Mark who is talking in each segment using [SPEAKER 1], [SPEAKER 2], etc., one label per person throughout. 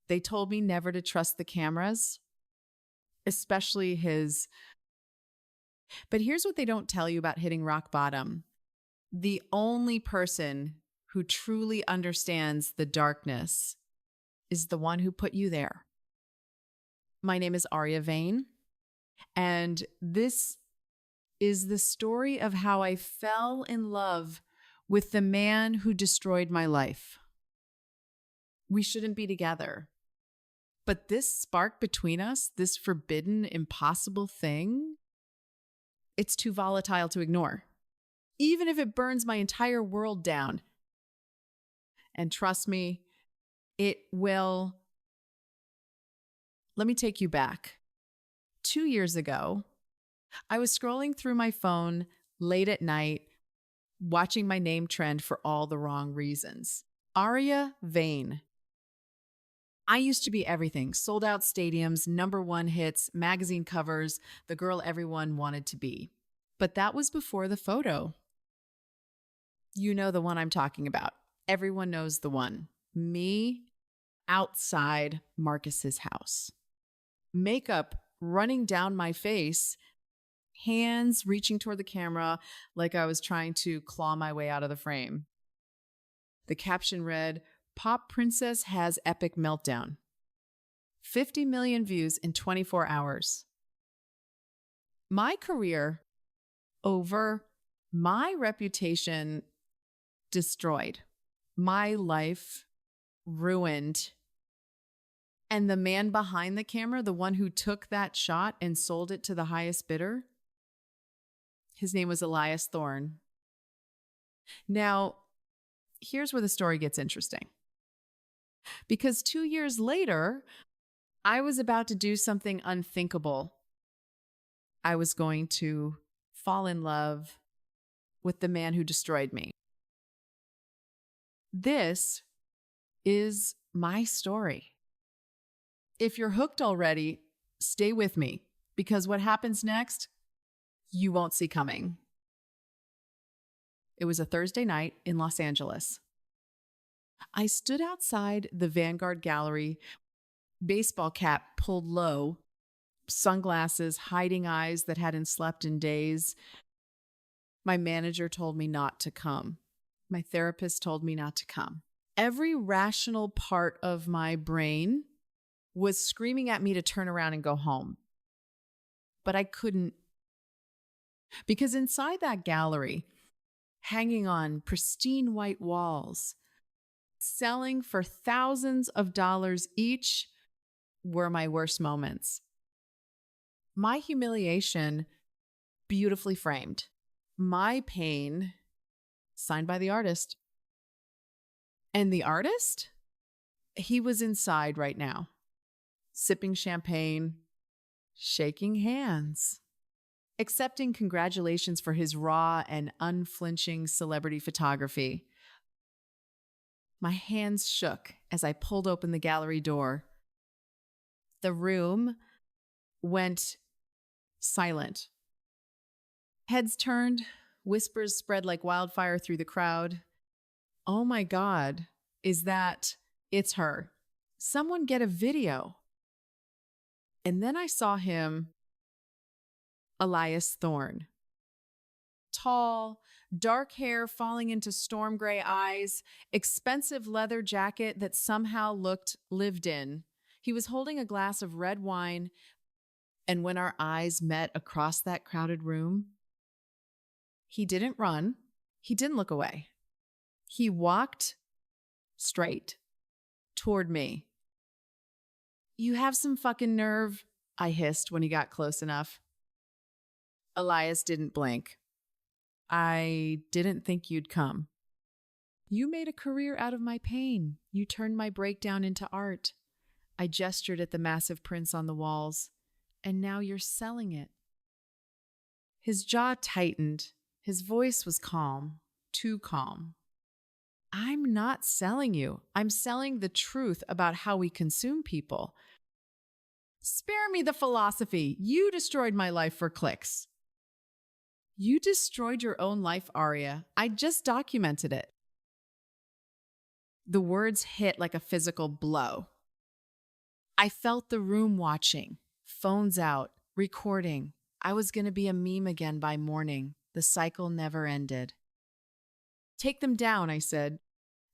[SPEAKER 1] They told me never to trust the cameras, especially his. But here's what they don't tell you about hitting rock bottom. The only person who truly understands the darkness is the one who put you there. My name is Aria Vane, and this is the story of how I fell in love with the man who destroyed my life. We shouldn't be together. But this spark between us, this forbidden, impossible thing, it's too volatile to ignore, even if it burns my entire world down. And trust me, it will. Let me take you back. 2 years ago, I was scrolling through my phone late at night, watching my name trend for all the wrong reasons. Aria Vane. I used to be everything: sold out stadiums, #1 hits, magazine covers, the girl everyone wanted to be. But that was before the photo. You know the one I'm talking about. Everyone knows the one. Me outside Marcus's house. Makeup running down my face, hands reaching toward the camera like I was trying to claw my way out of the frame. The caption read, "Pop Princess has epic meltdown." 50 million views in 24 hours. My career over, my reputation destroyed, my life ruined. And the man behind the camera, the one who took that shot and sold it to the highest bidder, his name was Elias Thorne. Now, here's where the story gets interesting. Because 2 years later, I was about to do something unthinkable. I was going to fall in love with the man who destroyed me. This is my story. If you're hooked already, stay with me, because what happens next, you won't see coming. It was a Thursday night in Los Angeles. I stood outside the Vanguard Gallery, baseball cap pulled low, sunglasses hiding eyes that hadn't slept in days. My manager told me not to come. My therapist told me not to come. Every rational part of my brain was screaming at me to turn around and go home. But I couldn't. Because inside that gallery, hanging on pristine white walls, selling for thousands of dollars each, were my worst moments. My humiliation, beautifully framed. My pain, signed by the artist. And the artist? He was inside right now, sipping champagne, shaking hands, accepting congratulations for his raw and unflinching celebrity photography. My hands shook as I pulled open the gallery door. The room went silent. Heads turned, whispers spread like wildfire through the crowd. Oh my God, it's her. Someone get a video. And then I saw him, Elias Thorne. Tall, dark hair falling into storm gray eyes, expensive leather jacket that somehow looked lived in. He was holding a glass of red wine, and when our eyes met across that crowded room, he didn't run. He didn't look away. He walked straight toward me. "You have some fucking nerve," I hissed when he got close enough. Elias didn't blink. "I didn't think you'd come." "You made a career out of my pain. You turned my breakdown into art." I gestured at the massive prints on the walls. "And now you're selling it." His jaw tightened. His voice was calm, too calm. "I'm not selling you. I'm selling the truth about how we consume people." "Spare me the philosophy. You destroyed my life for clicks." "You destroyed your own life, Aria. I just documented it." The words hit like a physical blow. I felt the room watching, phones out, recording. I was going to be a meme again by morning. The cycle never ended. Take them down, I said.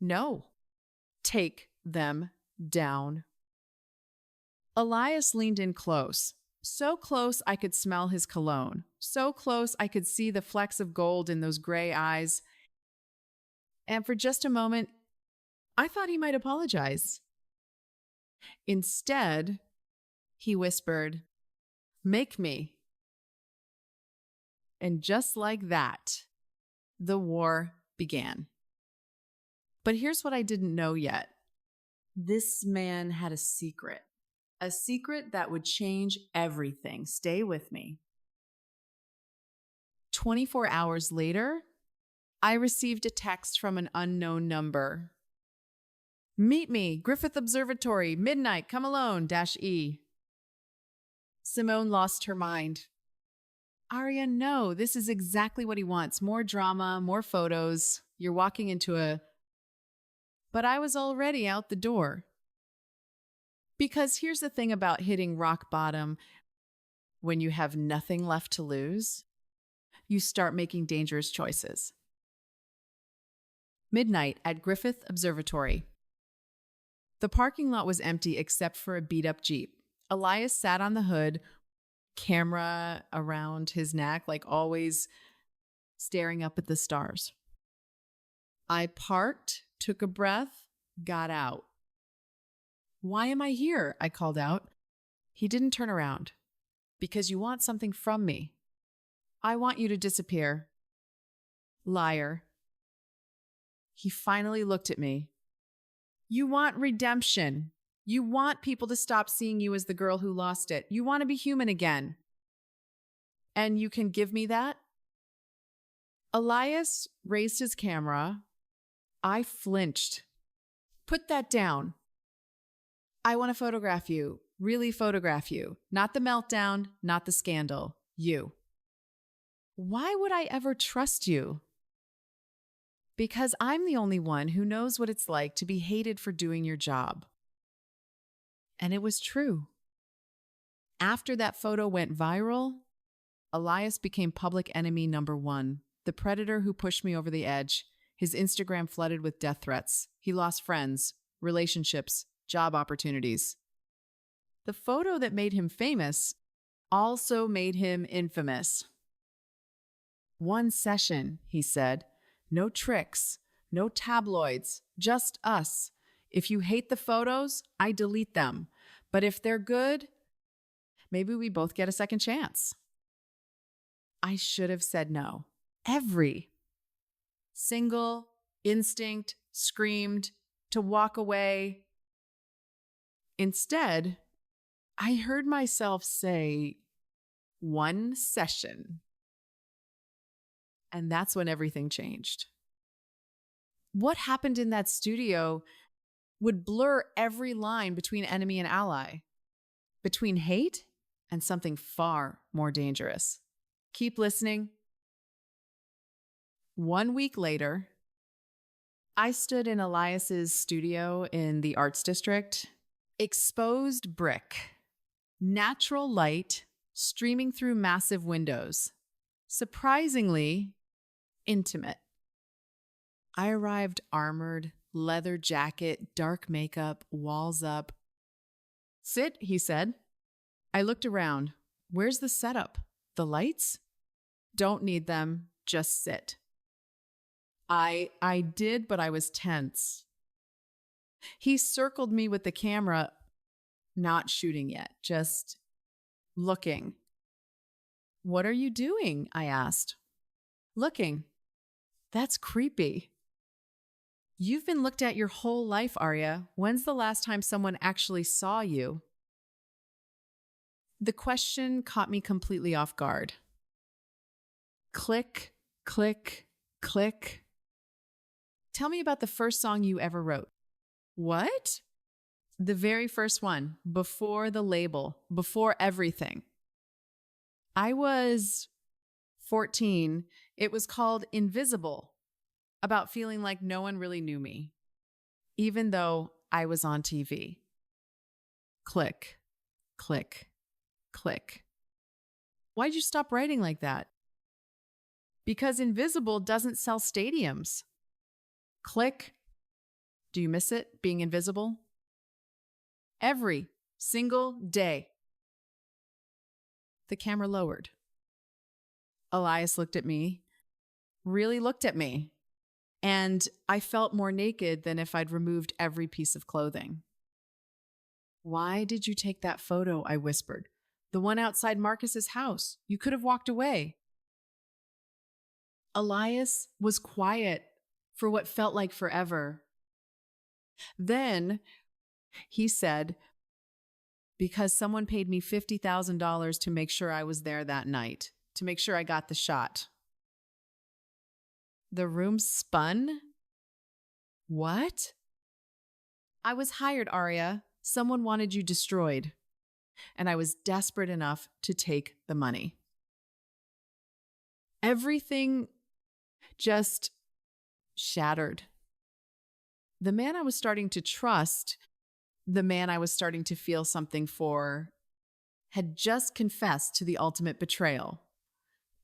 [SPEAKER 1] No. Take them down. Elias leaned in close. So close I could smell his cologne. So close I could see the flecks of gold in those gray eyes. And for just a moment, I thought he might apologize. Instead, he whispered, "Make me." And just like that, the war began. But here's what I didn't know yet. This man had a secret that would change everything. Stay with me. 24 hours later, I received a text from an unknown number. "Meet me, Griffith Observatory, midnight, come alone, -E. Simone lost her mind. "Aria, no, this is exactly what he wants. More drama, more photos. You're walking into a..." But I was already out the door. Because here's the thing about hitting rock bottom. When you have nothing left to lose, you start making dangerous choices. Midnight at Griffith Observatory. The parking lot was empty except for a beat-up Jeep. Elias sat on the hood, camera around his neck, like always staring up at the stars. I parked, took a breath, got out. "Why am I here?" I called out. He didn't turn around. "Because you want something from me." "I want you to disappear." "Liar." He finally looked at me. "You want redemption. You want people to stop seeing you as the girl who lost it. You want to be human again. And you can give me that?" Elias raised his camera. I flinched. "Put that down. I want to photograph you, really photograph you. Not the meltdown, not the scandal. You." "Why would I ever trust you?" "Because I'm the only one who knows what it's like to be hated for doing your job." And it was true. After that photo went viral, Elias became public enemy number one, the predator who pushed me over the edge. His Instagram flooded with death threats. He lost friends, relationships, job opportunities. The photo that made him famous also made him infamous. "One session," he said. "No tricks, no tabloids, just us. If you hate the photos, I delete them. But if they're good, maybe we both get a second chance." I should have said no. Every single instinct screamed to walk away. Instead, I heard myself say, "One session." And that's when everything changed. What happened in that studio would blur every line between enemy and ally, between hate and something far more dangerous. Keep listening. 1 week later, I stood in Elias's studio in the Arts District. Exposed brick, natural light streaming through massive windows. Surprisingly intimate. I arrived armored, leather jacket, dark makeup, walls up. "Sit," he said. I looked around. "Where's the setup? The lights?" "Don't need them. Just sit." I did, but I was tense. He circled me with the camera, not shooting yet, just looking. "What are you doing?" I asked. "Looking." "That's creepy." "You've been looked at your whole life, Arya. When's the last time someone actually saw you?" The question caught me completely off guard. Click, click, click. "Tell me about the first song you ever wrote." "What?" "The very first one, before the label, before everything." I was 14. It was called Invisible, about feeling like no one really knew me, even though I was on TV. Click, click, click. Why'd you stop writing like that? Because Invisible doesn't sell stadiums. Click. Do you miss it, being invisible? Every single day. The camera lowered. Elias looked at me, really looked at me, and I felt more naked than if I'd removed every piece of clothing. Why did you take that photo? I whispered. The one outside Marcus's house. You could have walked away. Elias was quiet for what felt like forever. Then he said, because someone paid me $50,000 to make sure I was there that night, to make sure I got the shot. The room spun? What? I was hired, Arya. Someone wanted you destroyed. And I was desperate enough to take the money. Everything just shattered. The man I was starting to trust, the man I was starting to feel something for, had just confessed to the ultimate betrayal.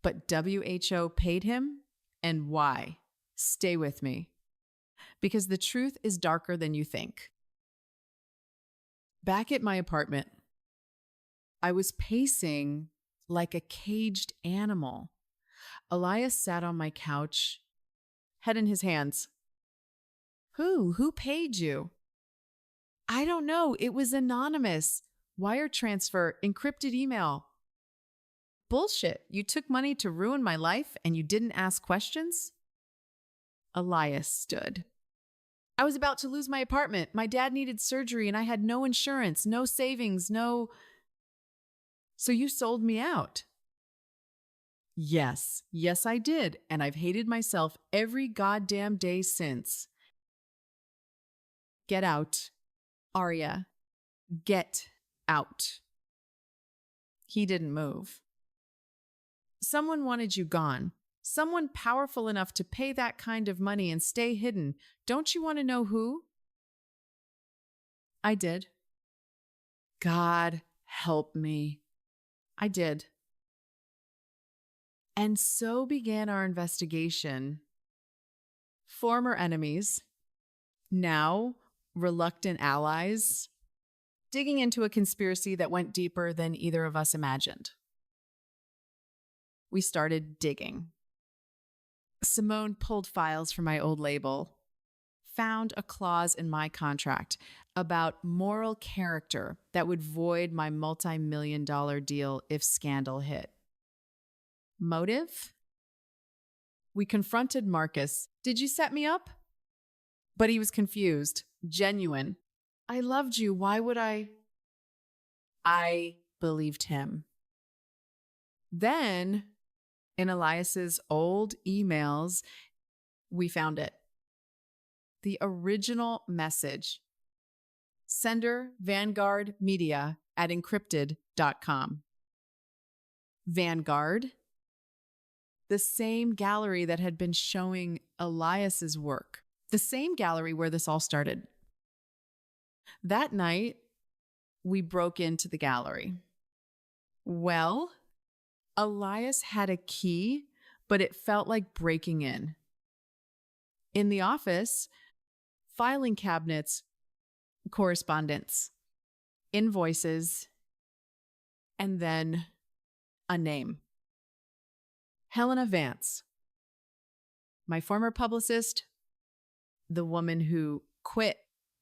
[SPEAKER 1] But WHO paid him, and why? Stay with me. Because the truth is darker than you think. Back at my apartment, I was pacing like a caged animal. Elias sat on my couch, head in his hands. Who paid you? I don't know. It was anonymous. Wire transfer, encrypted email. Bullshit. You took money to ruin my life and you didn't ask questions? Elias stood. I was about to lose my apartment. My dad needed surgery and I had no insurance, no savings, no... So you sold me out. Yes, I did. And I've hated myself every goddamn day since. Get out. Arya, get out. He didn't move. Someone wanted you gone. Someone powerful enough to pay that kind of money and stay hidden. Don't you want to know who? I did. God help me. I did. And so began our investigation. Former enemies, now reluctant allies, digging into a conspiracy that went deeper than either of us imagined. We started digging. Simone pulled files from my old label, found a clause in my contract about moral character that would void my multi-million-dollar deal if scandal hit. Motive? We confronted Marcus. Did you set me up? But he was confused, genuine. I loved you. Why would I? I believed him. Then, in Elias's old emails, we found it. The original message. Sender Vanguard Media at encrypted.com. Vanguard? The same gallery that had been showing Elias's work. The same gallery where this all started. That night, we broke into the gallery. Well, Elias had a key, but it felt like breaking in. In the office, filing cabinets, correspondence, invoices, and then a name. Helena Vance. My former publicist, the woman who quit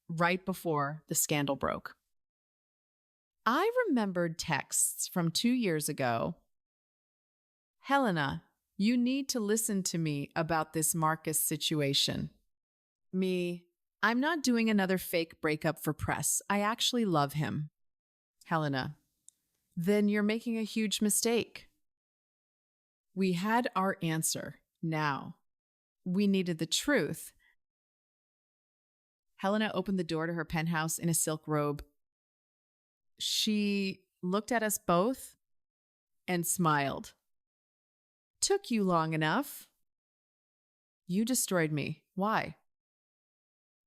[SPEAKER 1] right before the scandal broke. I remembered texts from 2 years ago. Helena, you need to listen to me about this Marcus situation. Me, I'm not doing another fake breakup for press. I actually love him. Helena, then you're making a huge mistake. We had our answer. Now, we needed the truth. Helena opened the door to her penthouse in a silk robe. She looked at us both and smiled. Took you long enough. You destroyed me. Why?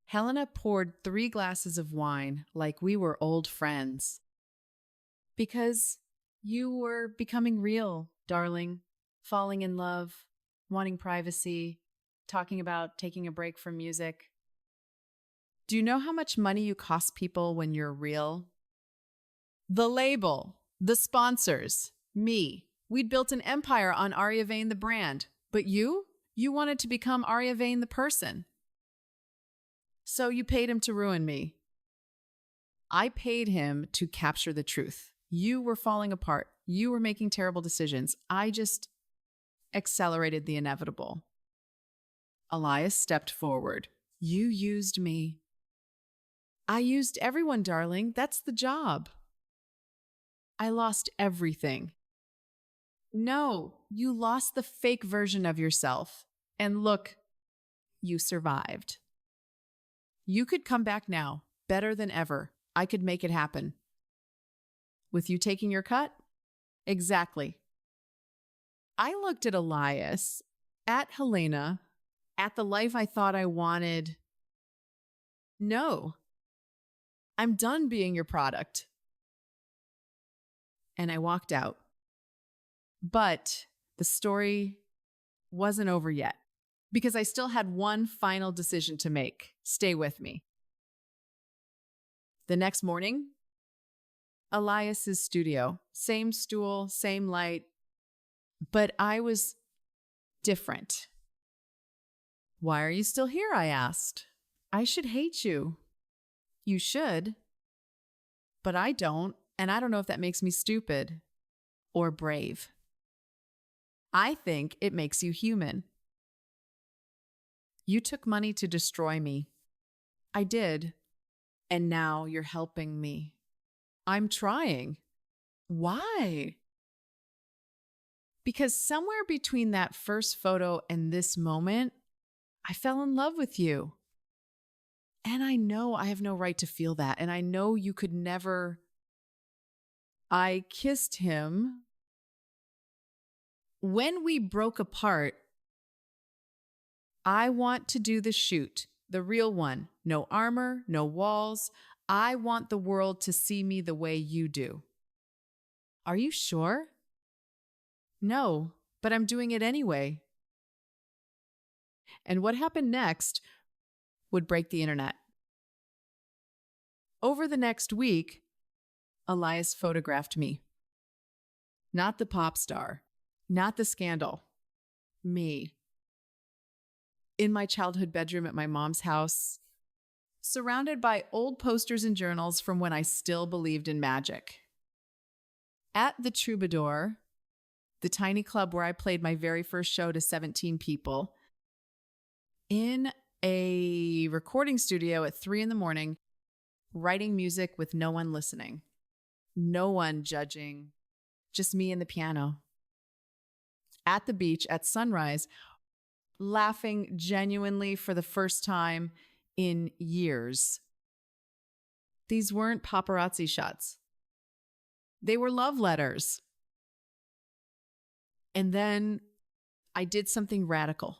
[SPEAKER 1] Helena poured 3 glasses of wine like we were old friends. Because you were becoming real, darling, falling in love, wanting privacy, talking about taking a break from music. Do you know how much money you cost people when you're real? The label, the sponsors, me. We'd built an empire on Arya Vane the brand. But you wanted to become Arya Vane the person. So you paid him to ruin me. I paid him to capture the truth. You were falling apart. You were making terrible decisions. I just accelerated the inevitable. Elias stepped forward. You used me. I used everyone, darling. That's the job. I lost everything. No, you lost the fake version of yourself. And look, you survived. You could come back now, better than ever. I could make it happen. With you taking your cut? Exactly. I looked at Elias, at Helena, at the life I thought I wanted. No, I'm done being your product. And I walked out. But the story wasn't over yet because I still had one final decision to make. Stay with me. The next morning, Elias's studio, same stool, same light, but I was different. Why are you still here? I asked. I should hate you. You should, but I don't, and I don't know if that makes me stupid or brave. I think it makes you human. You took money to destroy me. I did, and now you're helping me. I'm trying. Why? Because somewhere between that first photo and this moment, I fell in love with you. And I know I have no right to feel that. And I know you could never. I kissed him. When we broke apart, I want to do the shoot, the real one. No armor, no walls. I want the world to see me the way you do. Are you sure? No, but I'm doing it anyway. And what happened next would break the internet. Over the next week, Elias photographed me. Not the pop star, not the scandal, me. In my childhood bedroom at my mom's house, surrounded by old posters and journals from when I still believed in magic. At the Troubadour, the tiny club where I played my very first show to 17 people, in a recording studio at 3 a.m, writing music with no one listening, no one judging, just me and the piano. At the beach at sunrise, laughing genuinely for the first time in years. These weren't paparazzi shots. They were love letters. And then I did something radical.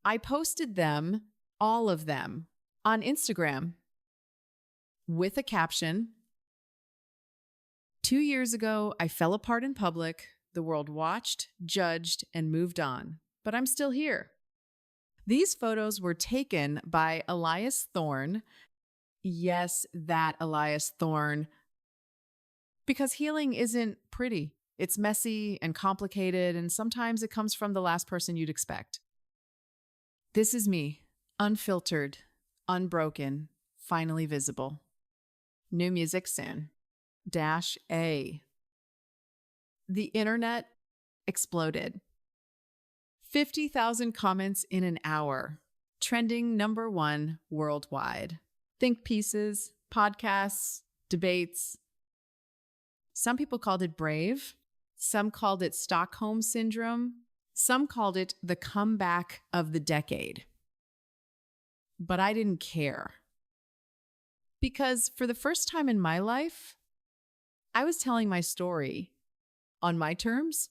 [SPEAKER 1] I posted them, all of them, on Instagram with a caption. 2 years ago, I fell apart in public. The world watched, judged, and moved on. But I'm still here. These photos were taken by Elias Thorne. Yes, that Elias Thorne. Because healing isn't pretty. It's messy and complicated, and sometimes it comes from the last person you'd expect. This is me, unfiltered, unbroken, finally visible. New music soon. -A. The internet exploded. 50,000 comments in an hour. Trending #1 worldwide. Think pieces, podcasts, debates. Some people called it brave. Some called it Stockholm Syndrome. Some called it the comeback of the decade. But I didn't care. Because for the first time in my life, I was telling my story on my terms.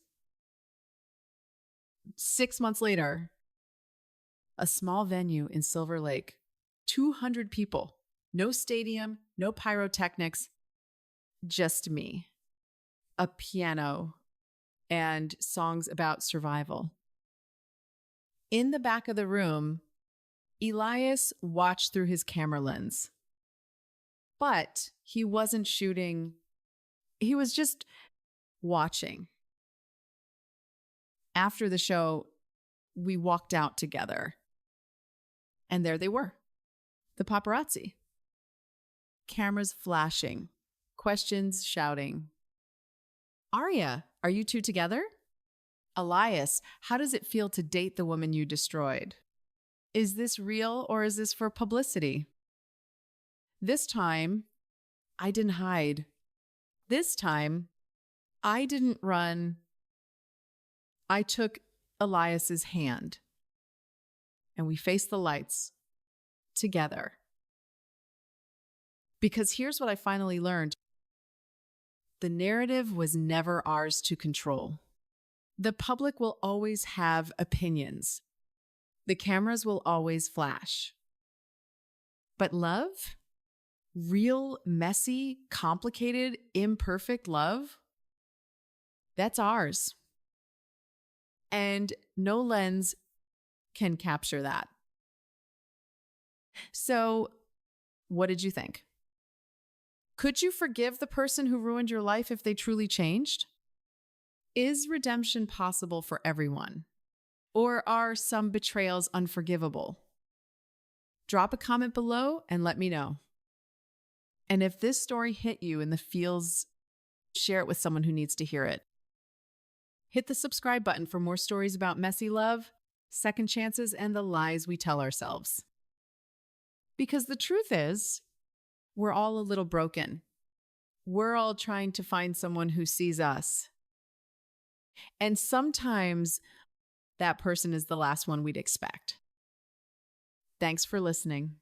[SPEAKER 1] 6 months later, a small venue in Silver Lake, 200 people. No stadium, no pyrotechnics, just me, a piano, and songs about survival. In the back of the room, Elias watched through his camera lens. But he wasn't shooting, he was just watching. After the show, we walked out together. And there they were, the paparazzi. Cameras flashing, questions shouting. Arya, are you two together? Elias, how does it feel to date the woman you destroyed? Is this real or is this for publicity? This time, I didn't hide. This time, I didn't run. I took Elias's hand and we faced the lights together. Because here's what I finally learned. The narrative was never ours to control. The public will always have opinions. The cameras will always flash. But love? Real, messy, complicated, imperfect love? That's ours. And no lens can capture that. So, what did you think? Could you forgive the person who ruined your life if they truly changed? Is redemption possible for everyone? Or are some betrayals unforgivable? Drop a comment below and let me know. And if this story hit you in the feels, share it with someone who needs to hear it. Hit the subscribe button for more stories about messy love, second chances, and the lies we tell ourselves. Because the truth is, we're all a little broken. We're all trying to find someone who sees us. And sometimes that person is the last one we'd expect. Thanks for listening.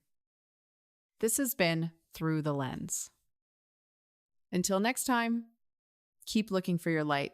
[SPEAKER 1] This has been Through the Lens. Until next time, keep looking for your light.